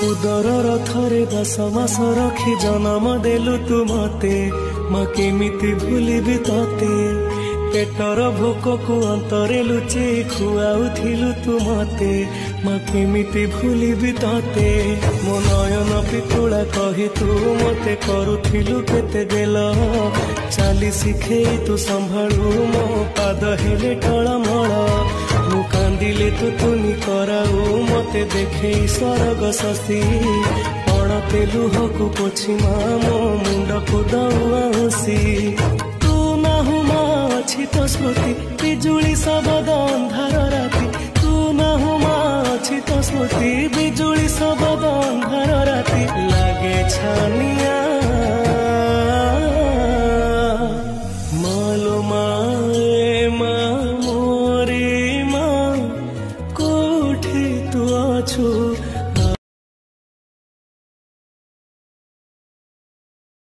उदर थरे 10 मास रखी जन्म देलु तू मते माँ केमिति भूलिबि तते पेटर भोक को अंतरे लुचे खुआउथिलु तू मते माँ केमिति भूलिबि तते मो नयन पितुला कही तू मते करुथिलु केते गेल चाली शिखे तू संभाळु मो पाद हेले टळमळ मु कांदिले तू तुनी कराऊ मते देखे स्वर्ग शशि पड़ते लुहकु पोछि माँ मो मुंड को दउसी तू नाहु माँ अछि तो स्मृति बिजुली सबद अंधार राति तू नाहु माँ अछि तो स्मृति बिजुली सबद अंधार राति लागे छानिया